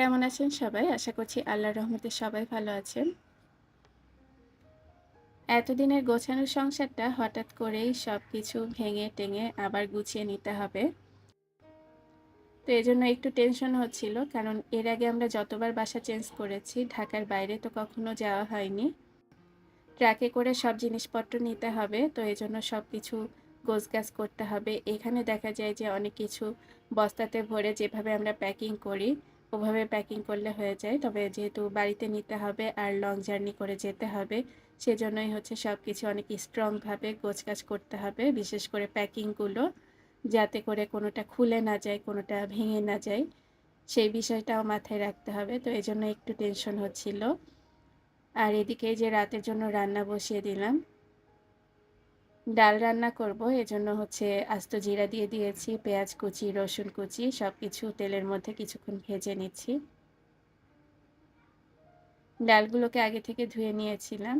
কেমন আছেন সবাই? আশা করছি আল্লাহর রহমতে সবাই ভালো আছেন। এতদিনের গোছানো সংসারটা হঠাৎ করেই সবকিছু ভেঙে টেঙে আবার গুছিয়ে নিতে হবে। তো এজন্য একটু টেনশন হচ্ছিল, কারণ এর আগে আমরা যতবার বাসা চেঞ্জ করেছি ঢাকার বাইরে তো কখনো যাওয়া হয়নি। ট্রাকে করে সব জিনিসপত্র নিতে হবে, তো এজন্য সবকিছু গোছগাছ করতে হবে। এখানে দেখা যায় যে অনেক কিছু বস্তাতে ভরে যেভাবে আমরা প্যাকিং করি ওভাবে প্যাকিং করলে হয়ে যায়, তবে যেহেতু বাড়িতে নিতে হবে আর লং জার্নি করে যেতে হবে, সেজন্যই হচ্ছে সবকিছু অনেক স্ট্রংভাবে গোছগাছ করতে হবে, বিশেষ করে প্যাকিংগুলো, যাতে করে কোনোটা খুলে না যায়, কোনোটা ভেঙে না যায়, সেই বিষয়টাও মাথায় রাখতে হবে। তো এজন্য একটু টেনশন হচ্ছিল। আর এদিকে যে রাতের জন্য রান্না বসিয়ে দিলাম, ডাল রান্না করব, এজন্য হচ্ছে আস্ত জিরা দিয়ে দিয়েছি, পেঁয়াজ কুচি, রসুন কুচি সবকিছু তেলের মধ্যে কিছুক্ষণ ভেজে নিচ্ছি। ডালগুলোকে আগে থেকে ধুয়ে নিয়েছিলাম,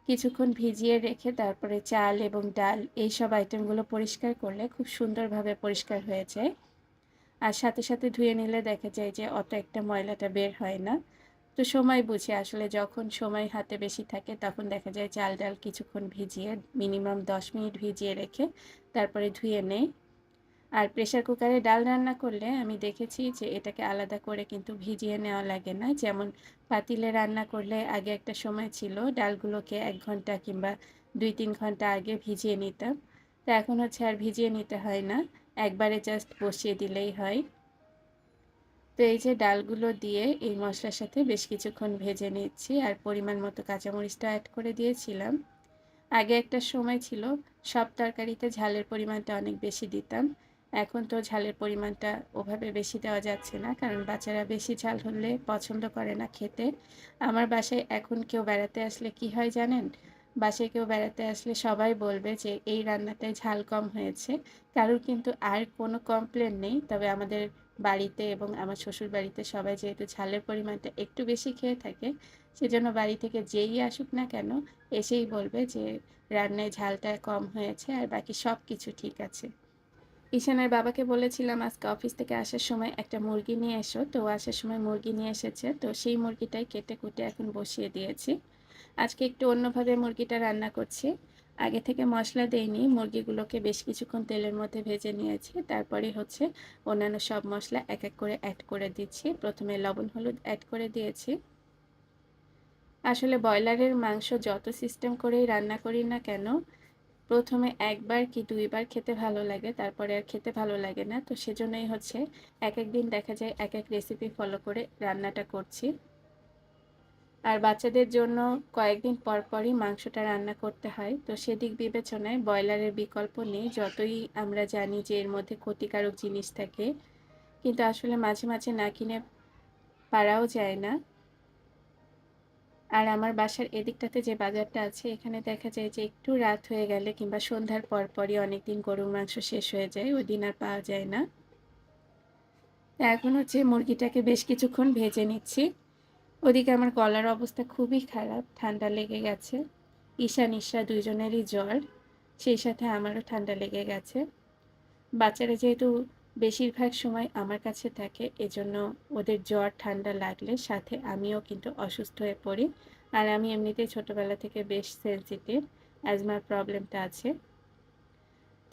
কিছুক্ষণ ভিজিয়ে রেখে তারপরে চাল এবং ডাল এই সব আইটেমগুলো পরিষ্কার করলে খুব সুন্দরভাবে পরিষ্কার হয়ে যায়। আর সাথে সাথে ধুয়ে নিলে দেখা যায় যে অত একটা ময়লাটা বের হয় না। তো সময় বুঝে আসলে যখন সময় হাতে বেশি থাকে তখন দেখা যায় চাল ডাল কিছুক্ষণ ভিজিয়ে মিনিমাম 10 মিনিট ভিজিয়ে রেখে তারপরে ধুয়ে নেই। আর প্রেসার কুকারে ডাল রান্না করলে আমি দেখেছি যে এটাকে আলাদা করে কিন্তু ভিজিয়ে নেওয়া লাগে না। যেমন পাতিলে রান্না করলে আগে একটা সময় ছিল ডালগুলোকে 1 ঘন্টা কিংবা 2-3 ঘন্টা আগে ভিজিয়ে নিতাম। তো এখন হচ্ছে আর ভিজিয়ে নিতে হয় না, একবারে জাস্ট বসিয়ে দিলেই হয়। তো এই যে ডালগুলো দিয়ে এই মশলার সাথে বেশ কিছুক্ষণ ভেজে নিচ্ছি, আর পরিমাণ মতো কাঁচামরিচটা অ্যাড করে দিয়েছিলাম। আগে একটা সময় ছিল সব তরকারিতে ঝালের পরিমাণটা অনেক বেশি দিতাম, এখন তো ঝালের পরিমাণটা ওভাবে বেশি দেওয়া যাচ্ছে না, কারণ বাচ্চারা বেশি ঝাল হলে পছন্দ করে না খেতে। আমার বাসায় এখন কেউ বেড়াতে আসলে কি হয় জানেন? বাসায় কেউ বেড়াতে আসলে সবাই বলবে যে এই রান্নাটায় ঝাল কম হয়েছে। কারোর কিন্তু আর কোনো কমপ্লেন নেই, তবে আমাদের বাড়িতে এবং আমার শ্বশুর বাড়িতে সবাই যেহেতু ঝালের পরিমাণটা একটু বেশি খেয়ে থাকে, সেজন্য বাড়ি থেকে যেই আসুক না কেন এসেই বলবে যে রান্নায় ঝালটা কম হয়েছে আর বাকি সব কিছু ঠিক আছে। ঈশানের বাবাকে বলেছিলাম আজকে অফিস থেকে আসার সময় একটা মুরগি নিয়ে এসো, তো আসার সময় মুরগি নিয়ে এসেছে, তো সেই মুরগিটাই কেটে কুটে এখন বসিয়ে দিয়েছি। আজকে একটু অন্যভাবে মুরগিটা রান্না করছি। আগে থেকে মশলা দেইনি, মুরগিগুলোকে বেশ কিছুক্ষণ তেলের মধ্যে ভেজে নিয়েছি, তারপরে হচ্ছে অন্যান্য সব মশলা এক এক করে অ্যাড করে দিচ্ছি। প্রথমে লবণ হলুদ অ্যাড করে দিয়েছি। আসলে ব্রয়লারের মাংস যত সিস্টেম করেই রান্না করি না কেন, প্রথমে 1বার কি 2বার খেতে ভালো লাগে, তারপরে আর খেতে ভালো লাগে না। তো সেজন্যই হচ্ছে এক এক দিন দেখা যায় এক এক রেসিপি ফলো করে রান্নাটা করছি। আর বাচ্চাদের জন্য কয়েকদিন পর পরই মাংসটা রান্না করতে হয়, তো সেদিক বিবেচনায় ব্রয়লারের বিকল্প নেই, যতই আমরা জানি যে এর মধ্যে ক্ষতিকারক জিনিস থাকে, কিন্তু আসলে মাঝে মাঝে না কিনে পারাও যায় না। আর আমার বাসার এদিকটাতে যে বাজারটা আছে এখানে দেখা যায় যে একটু রাত হয়ে গেলে কিংবা সন্ধ্যার পরপরই অনেকদিন গরুর মাংস শেষ হয়ে যায়, ওই দিন আর পাওয়া যায় না। তা এখন হচ্ছে মুরগিটাকে বেশ কিছুক্ষণ ভেজে নিচ্ছি। ওদিকে আমার গলার অবস্থা খুবই খারাপ, ঠান্ডা লেগে গেছে। ঈশান ইশরা দুইজনেরই জ্বর, সেই সাথে আমারও ঠান্ডা লেগে গেছে। বাচ্চারা যেহেতু বেশিরভাগ সময় আমার কাছে থাকে, এজন্য ওদের জ্বর ঠান্ডা লাগলে সাথে আমিও কিন্তু অসুস্থ হয়ে পড়ি। আর আমি এমনিতেই ছোটোবেলা থেকে বেশ সেনসিটিভ, অ্যাজমার প্রবলেমটা আছে।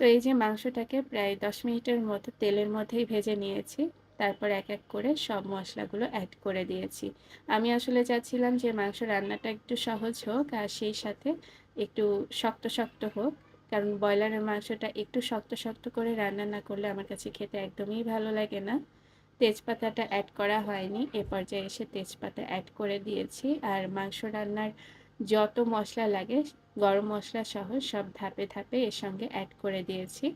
তো এই যে মাংসটাকে প্রায় 10 মিনিটের মতো তেলের মধ্যেই ভেজে নিয়েছি, তারপর এক এক করে সব মশলাগুলো অ্যাড করে দিয়েছি। আমি আসলে চাচ্ছিলাম যে মাংস রান্নাটা একটু সহজ হোক আর সেই সাথে একটু শক্ত শক্ত হোক, কারণ ব্রয়লারের মাংসটা একটু শক্ত শক্ত করে রান্না না করলে আমার কাছে খেতে একদমই ভালো লাগে না। তেজপাতাটা অ্যাড করা হয়নি, এ পর্যায়ে এসে তেজপাতা অ্যাড করে দিয়েছি। আর মাংস রান্নার যত মশলা লাগে গরম মশলা সহ সব ধাপে ধাপে এর সঙ্গে অ্যাড করে দিয়েছি।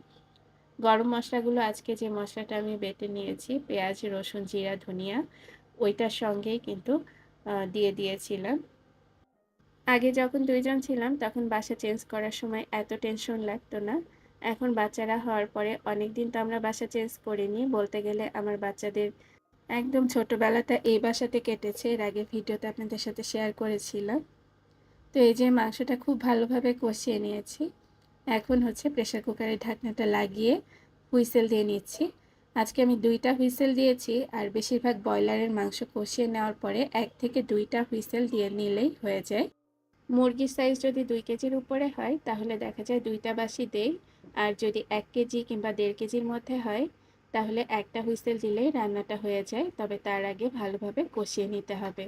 গরম মশলাগুলো আজকে যে মশলাটা আমি বেটে নিয়েছি পেঁয়াজ রসুন জিরা ধনিয়া, ওইটার সঙ্গেই কিন্তু দিয়ে দিয়েছিলাম। আগে যখন দুইজন ছিলাম তখন বাসা চেঞ্জ করার সময় এত টেনশন লাগতো না। এখন বাচ্চারা হওয়ার পরে অনেক দিন তো আমরা বাসা চেঞ্জ করিনি, বলতে গেলে আমার বাচ্চাদের একদম ছোটবেলাটা এই বাসাতে কেটেছে, এর আগে ভিডিওতে আপনাদের সাথে শেয়ার করেছিলাম। তো এই যে মাংসটা খুব ভালোভাবে কষিয়ে নিয়েছি, এখন হচ্ছে প্রেসার কুকারের ঢাকনাটা লাগিয়ে হুইসেল দিয়ে নিচ্ছি। আজকে আমি ২টা হুইসেল দিয়েছি, আর বেশিরভাগ ব্রয়লারের মাংস কষিয়ে নেওয়ার পরে ১ থেকে ২টা হুইসেল দিয়ে নিলেই হয়ে যায়। মুরগির সাইজ যদি ২ কেজির উপরে হয় তাহলে দেখা যায় ২টা বাঁশি দেই, আর যদি ১ কেজি কিংবা ১.৫ কেজির মধ্যে হয় তাহলে একটা হুইসেল দিলেই রান্নাটা হয়ে যায়, তবে তার আগে ভালোভাবে কষিয়ে নিতে হবে।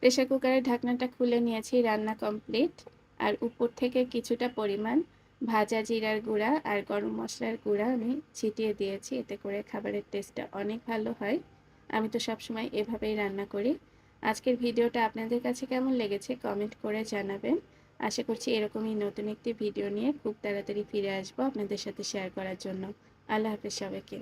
প্রেসার কুকারের ঢাকনাটা খুলে নিয়েছি, রান্না কমপ্লিট। আর উপর থেকে কিছুটা পরিমাণ ভাজা জিরার গুঁড়া আর গরম মশলার গুঁড়া আমি ছিটিয়ে দিয়েছি, এতে করে খাবারের টেস্টটা অনেক ভালো হয়। আমি তো সবসময় এভাবেই রান্না করি। আজকের ভিডিওটা আপনাদের কাছে কেমন লেগেছে কমেন্ট করে জানাবেন। আশা করছি এরকমই নতুন একটি ভিডিও নিয়ে খুব তাড়াতাড়ি ফিরে আসবো আপনাদের সাথে শেয়ার করার জন্য। আল্লাহ হাফেজ সবাইকে।